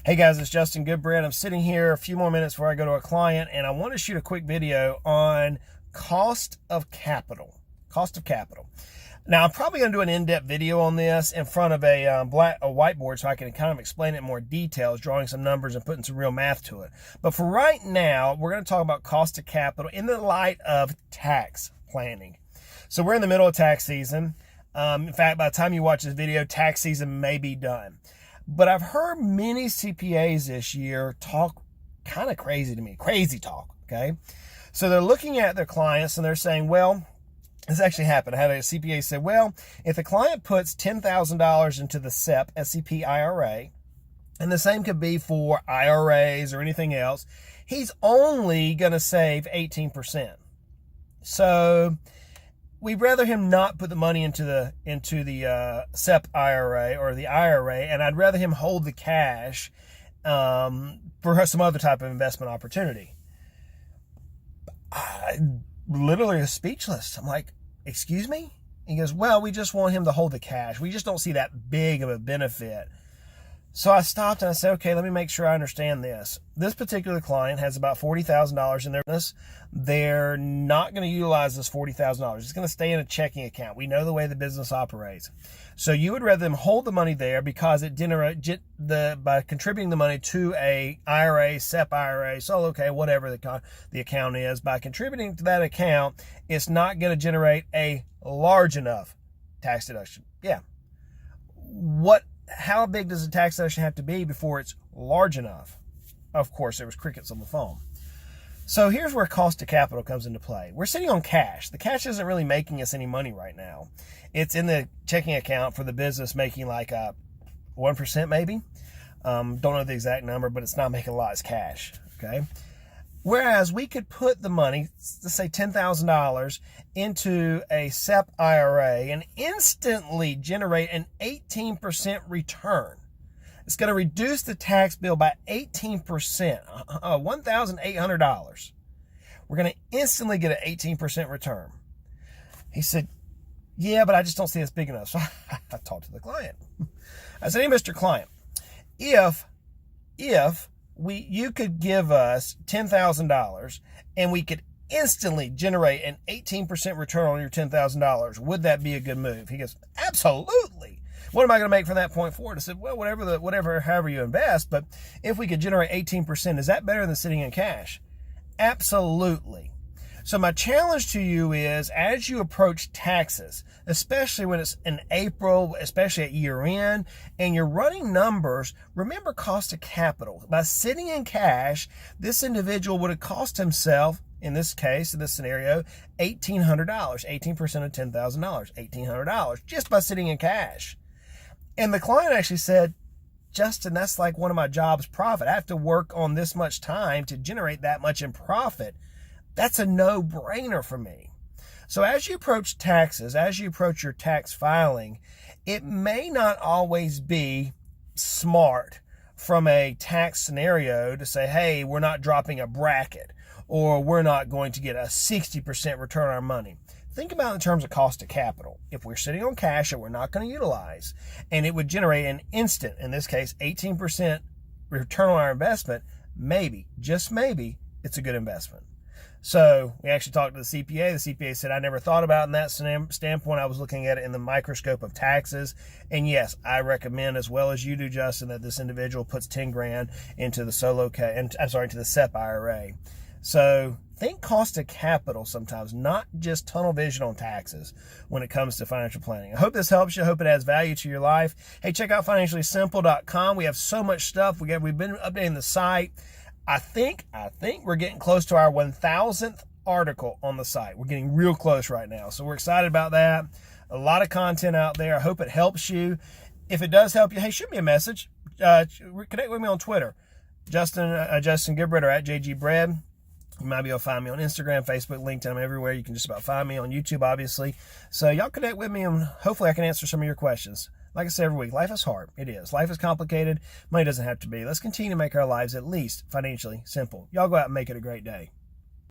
Hey guys, it's Justin Goodbread. I'm sitting here a few more minutes before I go to a client, and I want to shoot a quick video on cost of capital. Cost of capital. Now, I'm probably going to do an in-depth video on this in front of a whiteboard so I can kind of explain it in more details, drawing some numbers and putting some real math to it. But for right now, we're going to talk about cost of capital in the light of tax planning. So we're in the middle of tax season. In fact, by the time you watch this video, tax season may be done. But I've heard many CPAs this year talk kind of crazy to me, crazy talk, okay? So they're looking at their clients and they're saying, well, this actually happened. I had a CPA say, well, if the client puts $10,000 into the CEPA, S-E-P IRA, and the same could be for IRAs or anything else, he's only going to save 18%. So we'd rather him not put the money into the CEPA IRA or the IRA, and I'd rather him hold the cash for some other type of investment opportunity. I literally was speechless. I'm like, excuse me? He goes, well, we just want him to hold the cash. We just don't see that big of a benefit. So I stopped and I said, okay, let me make sure I understand this. This particular client has about $40,000 in their business. They're not going to utilize this $40,000. It's going to stay in a checking account. We know the way the business operates. So you would rather them hold the money there because it by contributing the money to a IRA, CEPA IRA, so okay, whatever the account is, by contributing to that account, it's not going to generate a large enough tax deduction. Yeah. How big does the tax deduction have to be before it's large enough? Of course, there was crickets on the phone. So here's where cost of capital comes into play. We're sitting on cash. The cash isn't really making us any money right now. It's in the checking account for the business making like 1% maybe. Don't know the exact number, but it's not making a lot as cash, okay? Whereas we could put the money, let's say $10,000, into a CEPA IRA and instantly generate an 18% return. It's going to reduce the tax bill by 18%, $1,800. We're going to instantly get an 18% return. He said, yeah, but I just don't see it's big enough. So I talked to the client. I said, hey, Mr. Client, if you could give us $10,000 and we could instantly generate an 18% return on your $10,000, would that be a good move? He goes, absolutely. What am I going to make from that point forward? I said, well, however you invest, but if we could generate 18%, is that better than sitting in cash? Absolutely. So my challenge to you is, as you approach taxes, especially when it's in April, especially at year end, and you're running numbers, remember cost of capital. By sitting in cash, this individual would have cost himself, in this case, in this scenario, $1,800, 18% of $10,000, $1,800, just by sitting in cash. And the client actually said, Justin, that's like one of my job's profit. I have to work on this much time to generate that much in profit. That's a no-brainer for me. So as you approach taxes, as you approach your tax filing, it may not always be smart from a tax scenario to say, hey, we're not dropping a bracket, or we're not going to get a 60% return on our money. Think about it in terms of cost of capital. If we're sitting on cash that we're not going to utilize, and it would generate an instant, in this case, 18% return on our investment, maybe, just maybe, it's a good investment. So we actually talked to the CPA. The CPA said, I never thought about it in that standpoint. I was looking at it in the microscope of taxes. And yes, I recommend, as well as you do, Justin, that this individual puts 10 grand into the into the CEPA IRA. So think cost of capital sometimes, not just tunnel vision on taxes when it comes to financial planning. I hope this helps you. I hope it adds value to your life. Hey, check out financiallysimple.com. We have so much stuff. We've been updating the site. I think we're getting close to our 1,000th article on the site. We're getting real close right now. So we're excited about that. A lot of content out there. I hope it helps you. If it does help you, hey, shoot me a message. Connect with me on Twitter. Justin Goodbread, or at JGBread. You might be able to find me on Instagram, Facebook, LinkedIn. I'm everywhere. You can just about find me on YouTube, obviously. So y'all connect with me, and hopefully I can answer some of your questions. Like I say every week, life is hard. It is. Life is complicated. Money doesn't have to be. Let's continue to make our lives at least financially simple. Y'all go out and make it a great day.